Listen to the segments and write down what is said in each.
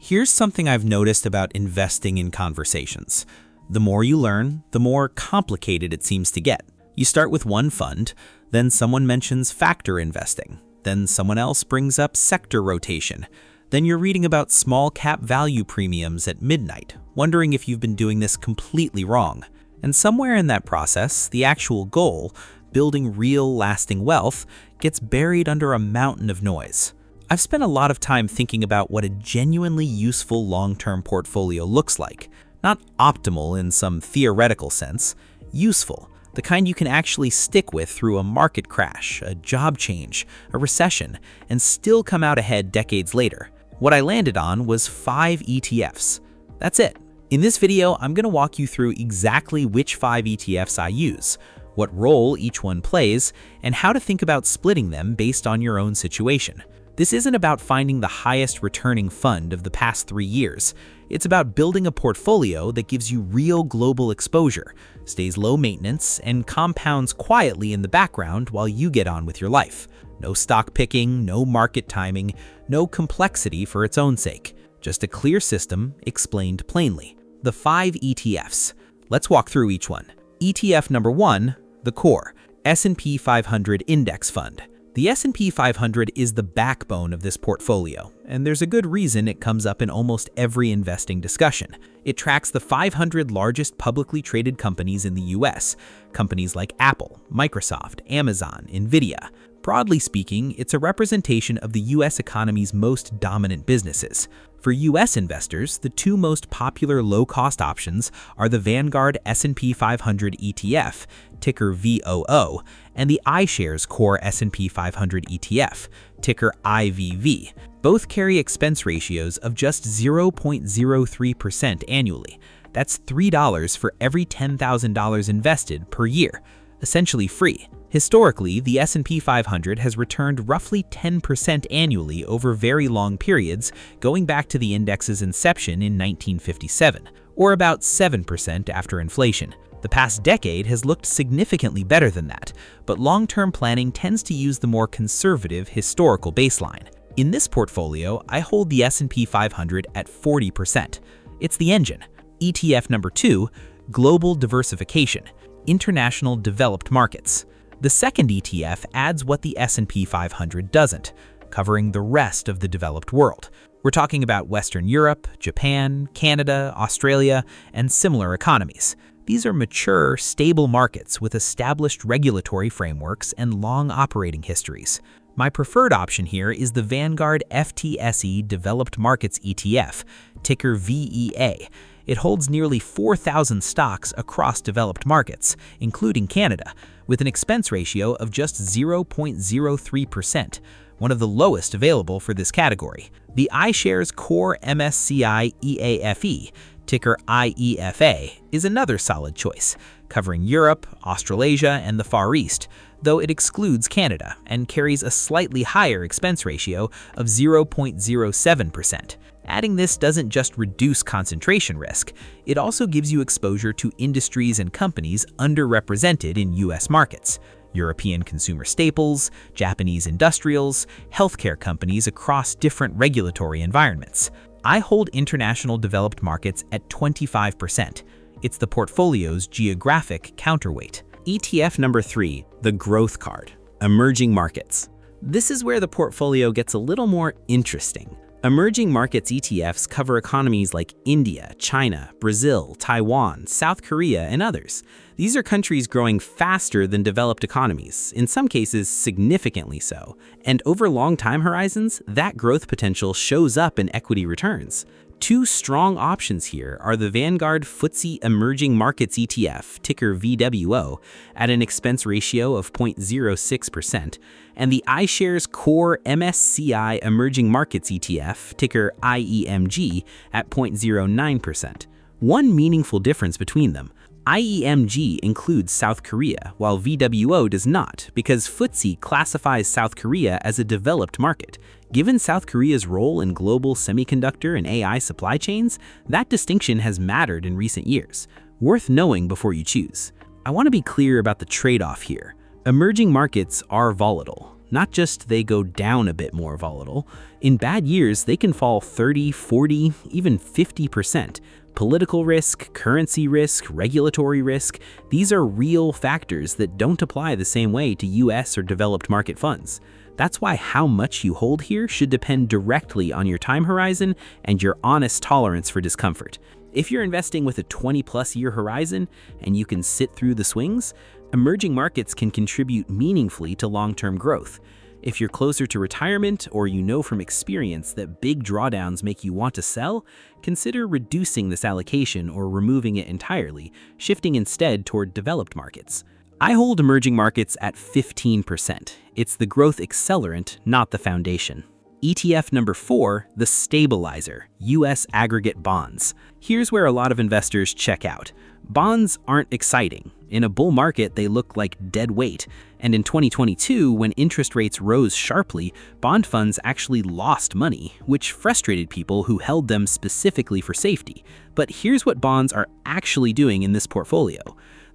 Here's something I've noticed about investing in conversations. The more you learn, the more complicated it seems to get. You start with one fund, then someone mentions factor investing, then someone else brings up sector rotation. Then you're reading about small cap value premiums at midnight, wondering if you've been doing this completely wrong. And somewhere in that process, the actual goal, building real lasting wealth, gets buried under a mountain of noise. I've spent a lot of time thinking about what a genuinely useful long-term portfolio looks like. Not optimal in some theoretical sense, useful, the kind you can actually stick with through a market crash, a job change, a recession, and still come out ahead decades later. What I landed on was 5 ETFs. That's it. In this video, I'm going to walk you through exactly which 5 ETFs I use, what role each one plays, and how to think about splitting them based on your own situation. This isn't about finding the highest returning fund of the past 3 years. It's about building a portfolio that gives you real global exposure, stays low maintenance, and compounds quietly in the background while you get on with your life. No stock picking, no market timing, no complexity for its own sake. Just a clear system explained plainly. The 5 ETFs. Let's walk through each one. ETF number 1, the core, S&P 500 Index Fund. The S&P 500 is the backbone of this portfolio, and there's a good reason it comes up in almost every investing discussion. It tracks the 500 largest publicly traded companies in the US, companies like Apple, Microsoft, Amazon, Nvidia. Broadly speaking, it's a representation of the US economy's most dominant businesses. For US investors, the 2 most popular low-cost options are the Vanguard S&P 500 ETF, ticker VOO, and the iShares Core S&P 500 ETF, ticker IVV. Both carry expense ratios of just 0.03% annually. That's $3 for every $10,000 invested per year, essentially free. Historically, the S&P 500 has returned roughly 10% annually over very long periods, going back to the index's inception in 1957, or about 7% after inflation. The past decade has looked significantly better than that, but long-term planning tends to use the more conservative historical baseline. In this portfolio, I hold the S&P 500 at 40%. It's the engine. ETF number 2, Global Diversification, International Developed Markets. The second ETF adds what the S&P 500 doesn't, covering the rest of the developed world. We're talking about Western Europe, Japan, Canada, Australia, and similar economies. These are mature, stable markets with established regulatory frameworks and long operating histories. My preferred option here is the Vanguard FTSE Developed Markets ETF, ticker VEA. It holds nearly 4,000 stocks across developed markets, including Canada, with an expense ratio of just 0.03%, one of the lowest available for this category. The iShares Core MSCI EAFE, ticker IEFA, is another solid choice, covering Europe, Australasia, and the Far East, though it excludes Canada and carries a slightly higher expense ratio of 0.07%. Adding this doesn't just reduce concentration risk, it also gives you exposure to industries and companies underrepresented in US markets. European consumer staples, Japanese industrials, healthcare companies across different regulatory environments. I hold international developed markets at 25%. It's the portfolio's geographic counterweight. ETF number 3, the growth card, emerging markets. This is where the portfolio gets a little more interesting. Emerging markets ETFs cover economies like India, China, Brazil, Taiwan, South Korea, and others. These are countries growing faster than developed economies, in some cases significantly so. And over long time horizons, that growth potential shows up in equity returns. 2 strong options here are the Vanguard FTSE Emerging Markets ETF, ticker VWO, at an expense ratio of 0.06%, and the iShares Core MSCI Emerging Markets ETF, ticker IEMG, at 0.09%. One meaningful difference between them: IEMG includes South Korea, while VWO does not, because FTSE classifies South Korea as a developed market. Given South Korea's role in global semiconductor and AI supply chains, that distinction has mattered in recent years. Worth knowing before you choose. I want to be clear about the trade-off here. Emerging markets are volatile. Not just they go down a bit more volatile. In bad years, they can fall 30, 40, even 50%. Political risk, currency risk, regulatory risk, these are real factors that don't apply the same way to US or developed market funds. That's why how much you hold here should depend directly on your time horizon and your honest tolerance for discomfort. If you're investing with a 20+ year horizon and you can sit through the swings, emerging markets can contribute meaningfully to long-term growth. If you're closer to retirement or you know from experience that big drawdowns make you want to sell, consider reducing this allocation or removing it entirely, shifting instead toward developed markets. I hold emerging markets at 15%. It's the growth accelerant, not the foundation. ETF number 4, the stabilizer, US aggregate bonds. Here's where a lot of investors check out. Bonds aren't exciting. In a bull market, they look like dead weight. And in 2022, when interest rates rose sharply, bond funds actually lost money, which frustrated people who held them specifically for safety. But here's what bonds are actually doing in this portfolio.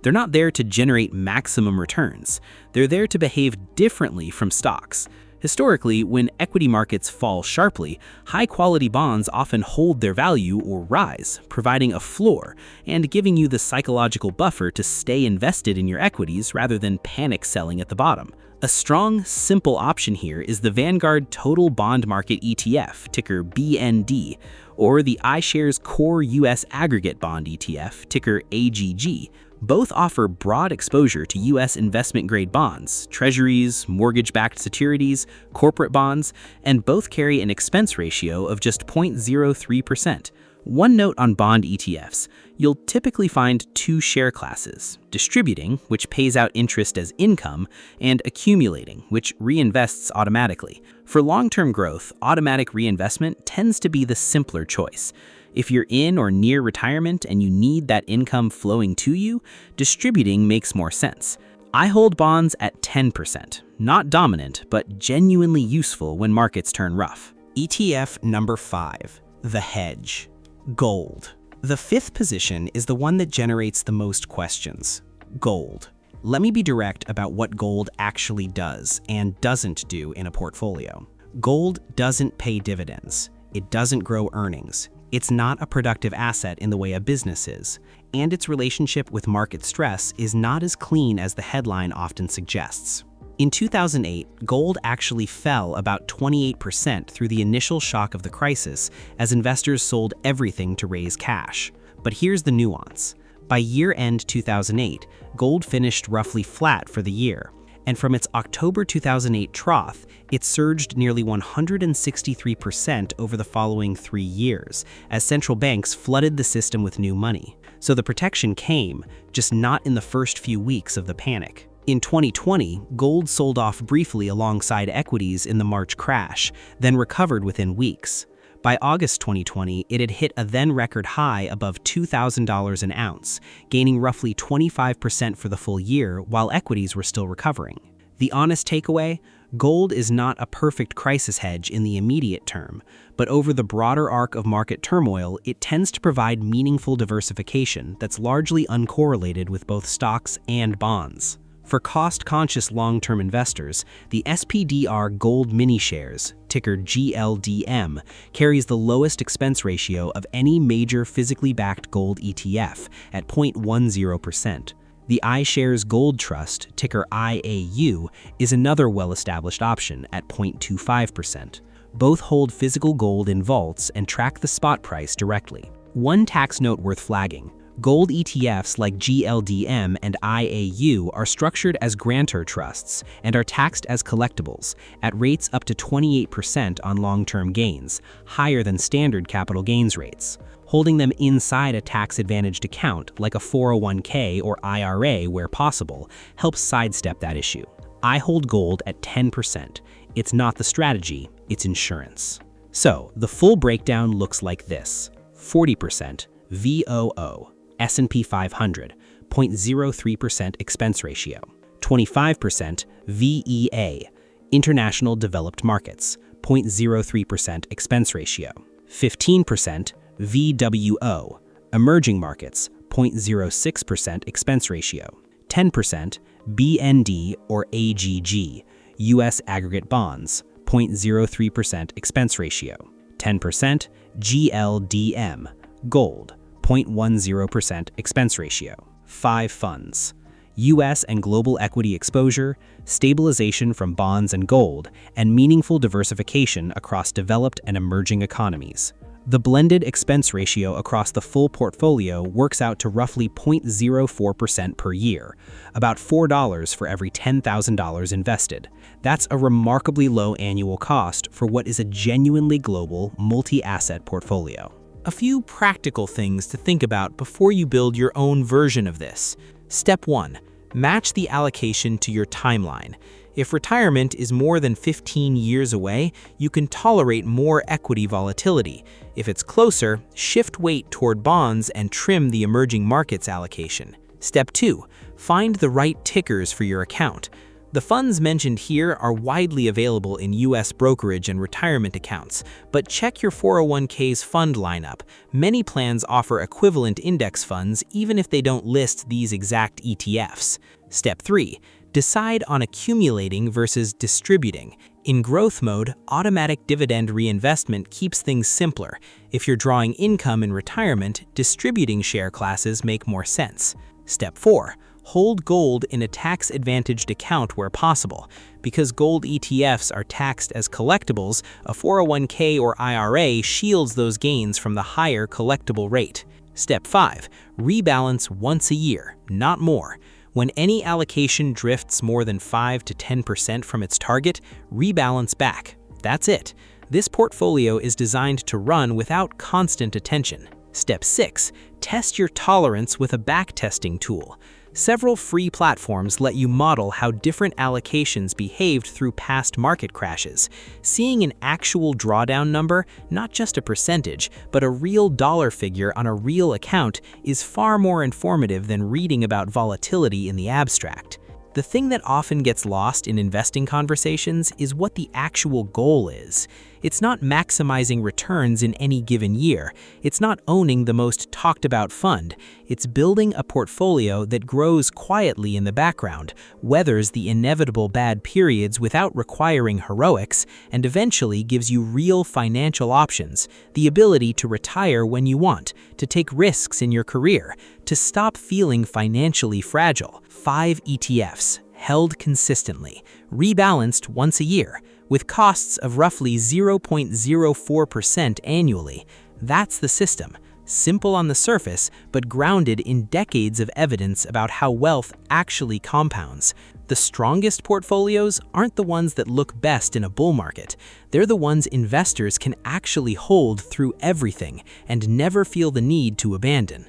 They're not there to generate maximum returns. They're there to behave differently from stocks. Historically, when equity markets fall sharply, high-quality bonds often hold their value or rise, providing a floor and giving you the psychological buffer to stay invested in your equities rather than panic selling at the bottom. A strong, simple option here is the Vanguard Total Bond Market ETF, ticker BND, or the iShares Core US Aggregate Bond ETF, ticker AGG. Both offer broad exposure to U.S. investment-grade bonds, treasuries, mortgage-backed securities, corporate bonds, and both carry an expense ratio of just 0.03%. One note on bond ETFs, you'll typically find two share classes: distributing, which pays out interest as income, and accumulating, which reinvests automatically. For long-term growth, automatic reinvestment tends to be the simpler choice. If you're in or near retirement and you need that income flowing to you, distributing makes more sense. I hold bonds at 10%, not dominant, but genuinely useful when markets turn rough. ETF number 5, the hedge, gold. The 5th position is the one that generates the most questions: gold. Let me be direct about what gold actually does and doesn't do in a portfolio. Gold doesn't pay dividends. It doesn't grow earnings. It's not a productive asset in the way a business is, and its relationship with market stress is not as clean as the headline often suggests. In 2008, gold actually fell about 28% through the initial shock of the crisis as investors sold everything to raise cash. But here's the nuance. By year-end 2008, gold finished roughly flat for the year, and from its October 2008 trough, it surged nearly 163% over the following 3 years, as central banks flooded the system with new money. So the protection came, just not in the first few weeks of the panic. In 2020, gold sold off briefly alongside equities in the March crash, then recovered within weeks. By August 2020, it had hit a then-record high above $2,000 an ounce, gaining roughly 25% for the full year while equities were still recovering. The honest takeaway? Gold is not a perfect crisis hedge in the immediate term, but over the broader arc of market turmoil, it tends to provide meaningful diversification that's largely uncorrelated with both stocks and bonds. For cost-conscious long-term investors, the SPDR Gold Mini Shares, ticker GLDM, carries the lowest expense ratio of any major physically backed gold ETF at 0.10%. The iShares Gold Trust, ticker IAU, is another well-established option at 0.25%. Both hold physical gold in vaults and track the spot price directly. One tax note worth flagging: gold ETFs like GLDM and IAU are structured as grantor trusts and are taxed as collectibles at rates up to 28% on long-term gains, higher than standard capital gains rates. Holding them inside a tax-advantaged account like a 401k or IRA where possible helps sidestep that issue. I hold gold at 10%. It's not the strategy, it's insurance. So the full breakdown looks like this: 40% VOO, S&P 500, 0.03% expense ratio; 25% VEA, International Developed Markets, 0.03% expense ratio; 15% VWO, Emerging Markets, 0.06% expense ratio; 10% BND or AGG, U.S. aggregate bonds, 0.03% expense ratio. 10% GLDM, gold, 0.10% expense ratio. 5 funds. U.S. and global equity exposure, stabilization from bonds and gold, and meaningful diversification across developed and emerging economies. The blended expense ratio across the full portfolio works out to roughly 0.04% per year, about $4 for every $10,000 invested. That's a remarkably low annual cost for what is a genuinely global, multi-asset portfolio. A few practical things to think about before you build your own version of this. Step 1. Match the allocation to your timeline. If retirement is more than 15 years away, you can tolerate more equity volatility. If it's closer, shift weight toward bonds and trim the emerging markets allocation. Step 2. Find the right tickers for your account. The funds mentioned here are widely available in U.S. brokerage and retirement accounts, but check your 401k's fund lineup. Many plans offer equivalent index funds even if they don't list these exact ETFs. Step 3. Decide on accumulating versus distributing. In growth mode, automatic dividend reinvestment keeps things simpler. If you're drawing income in retirement, distributing share classes make more sense. Step 4. Hold gold in a tax-advantaged account where possible. Because gold ETFs are taxed as collectibles, a 401k or IRA shields those gains from the higher collectible rate. Step 5. Rebalance once a year, not more. When any allocation drifts more than 5 to 10% from its target, rebalance back. That's it. This portfolio is designed to run without constant attention. Step 6. Test your tolerance with a backtesting tool. Several free platforms let you model how different allocations behaved through past market crashes. Seeing an actual drawdown number, not just a percentage, but a real dollar figure on a real account, is far more informative than reading about volatility in the abstract. The thing that often gets lost in investing conversations is what the actual goal is. It's not maximizing returns in any given year. It's not owning the most talked about fund. It's building a portfolio that grows quietly in the background, weathers the inevitable bad periods without requiring heroics, and eventually gives you real financial options, the ability to retire when you want, to take risks in your career, to stop feeling financially fragile. 5 ETFs, held consistently, rebalanced once a year, with costs of roughly 0.04% annually. That's the system. Simple on the surface, but grounded in decades of evidence about how wealth actually compounds. The strongest portfolios aren't the ones that look best in a bull market. They're the ones investors can actually hold through everything and never feel the need to abandon.